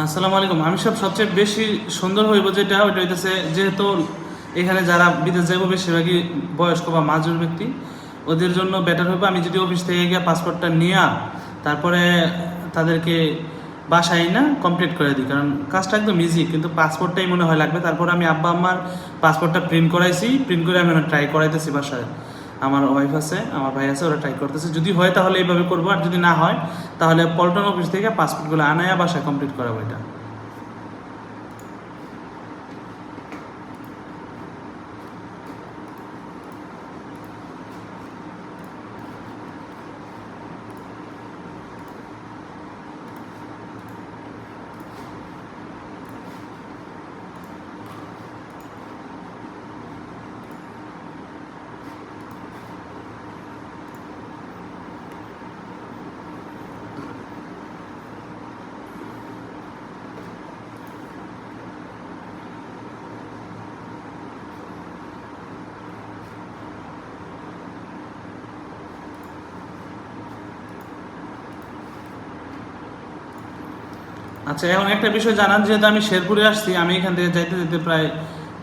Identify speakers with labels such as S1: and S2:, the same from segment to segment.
S1: আসসালামু আলাইকুম। আমি সবচেয়ে বেশি সুন্দর হইব যেটা ওইটা হইতেছে, যেহেতু এখানে যারা বিদেশ যাইব বেশিরভাগই বয়স্ক বা মাজুর ব্যক্তি, ওদের জন্য বেটার হইব আমি যদি অফিস থেকে গিয়ে পাসপোর্টটা নিয়ে তারপরে তাদেরকে বাসায় না কমপ্লিট করে দিই, কারণ কাজটা একদম ইজি, কিন্তু পাসপোর্টটাই মনে হয় লাগবে। তারপরে আমি আব্বা আম্মার পাসপোর্টটা প্রিন্ট করাইছি, প্রিন্ট করে আমি ট্রাই করাইতেছি বাসায়। আমার ওয়াইফ আছে, আমার ভাই আছে, ওরা ট্রাই করতেছে। যদি হয় তাহলে এইভাবে করবো, আর যদি না হয় তাহলে পল্টন অফিস থেকে পাসপোর্টগুলো আনায়া বাসায় কমপ্লিট করাবো এটা। আচ্ছা, এখন একটা বিষয় জানান, যেহেতু আমি শেরপুরে আসছি, আমি এখান থেকে যাইতে যেতে প্রায়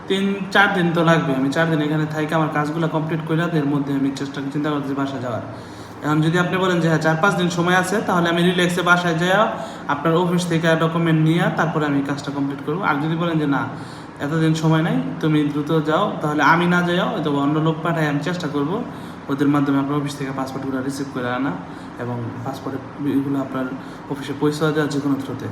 S1: 3-4 দিন তো লাগবে। আমি 4 দিন এখানে থাকি আমার কাজগুলো কমপ্লিট করে এর মধ্যে আমি চিন্তা করতেছি বাসা যাওয়ার। এখন যদি আপনি বলেন যে হ্যাঁ 4-5 দিন সময় আছে, তাহলে আমি রিল্যাক্সে বাসায় যাওয়া আপনার অফিস থেকে ডকুমেন্ট নিয়ে তারপরে আমি কাজটা কমপ্লিট করবো। আর যদি বলেন যে না এতদিন সময় নাই, তুমি দ্রুত যাও, তাহলে আমি না যাও হয়তো অন্য লোক পাঠাই, আমি চেষ্টা করব ওদের মাধ্যমে আপনার অফিস থেকে পাসপোর্টগুলো রিসিভ করে আনা এবং পাসপোর্টের এগুলো আপনার অফিসে পৌঁছে দেওয়া যে কোনো থ্রুতে।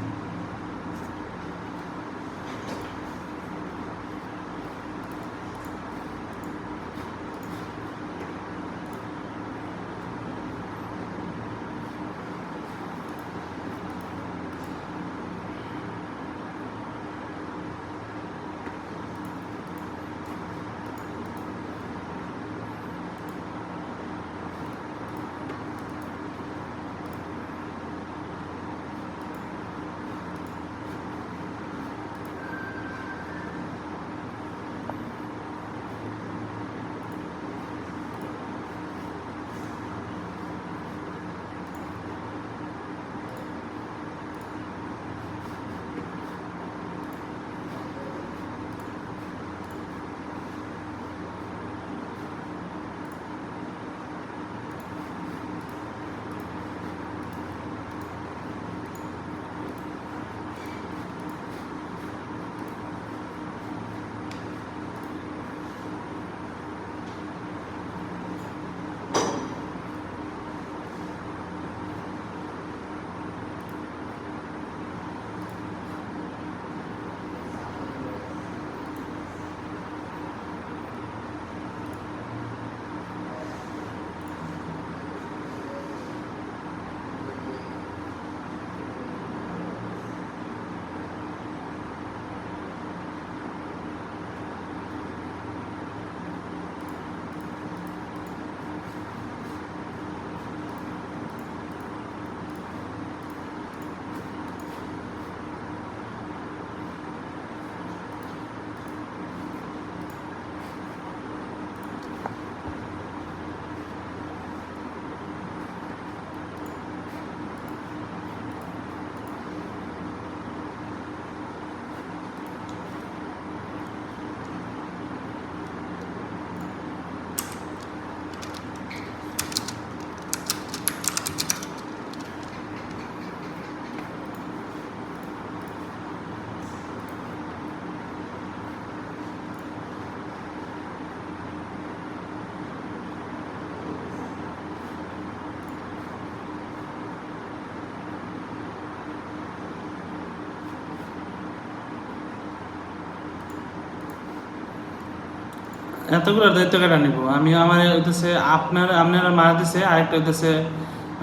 S1: এতগুলোর দায়িত্ব কেটে নিব আমি? আমার হইতেছে আপনারা মারা দিছে, আরেকটা হইতেছে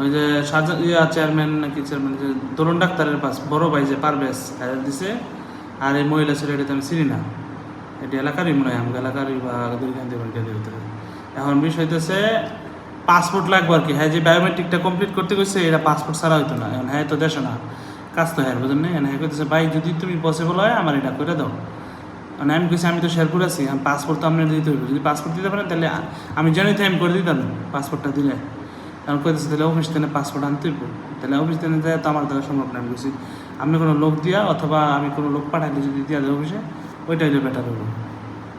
S1: ওই যে চেয়ারম্যান নাকি চেয়ারম্যান যে তরুণ ডাক্তারের পাশ বড় ভাই যে পারভেজ দিছে। আর এই মহিলা ছেলে এটা আমি চিনি না, এটি এলাকারই মনে হয়, আমি এলাকারই বা দুইখান্তি বাড়ির ভিতরে। এখন বিষয় হইতেছে পাসপোর্ট লাগবে আর কি। হ্যাঁ, যে বায়োমেট্রিকটা কমপ্লিট করতে গেছে এটা পাসপোর্ট ছাড়া হইতো না। এখন হ্যাঁ তো দেশে না, কাজ তো হ্যাঁ বুঝলেন না। হ্যাঁ করতেছে ভাই যদি তুমি পসিবল হয় আমার এটা করে দাও। মানে আমি কইছি আমি তো শেরপুর আছি, আমি পাসপোর্ট তো আপনার দিতে হইব। যদি পাসপোর্ট দিতে পারেন তাহলে আমি জানি তো আমি করে দিতাম পাসপোর্টটা দিলে। কারণ কইতেছে তাহলে অফিস থেকে পাসপোর্ট আনতে হইব, তাহলে অফিস থেকে দেয় তো আমার দ্বারা সম্ভব না। আমি বলছি আপনি কোনো লোক দিয়া অথবা আমি কোনো লোক পাঠাইলে যদি দিয়া দেবো অফিসে, ওইটা হইলে বেটার হবে।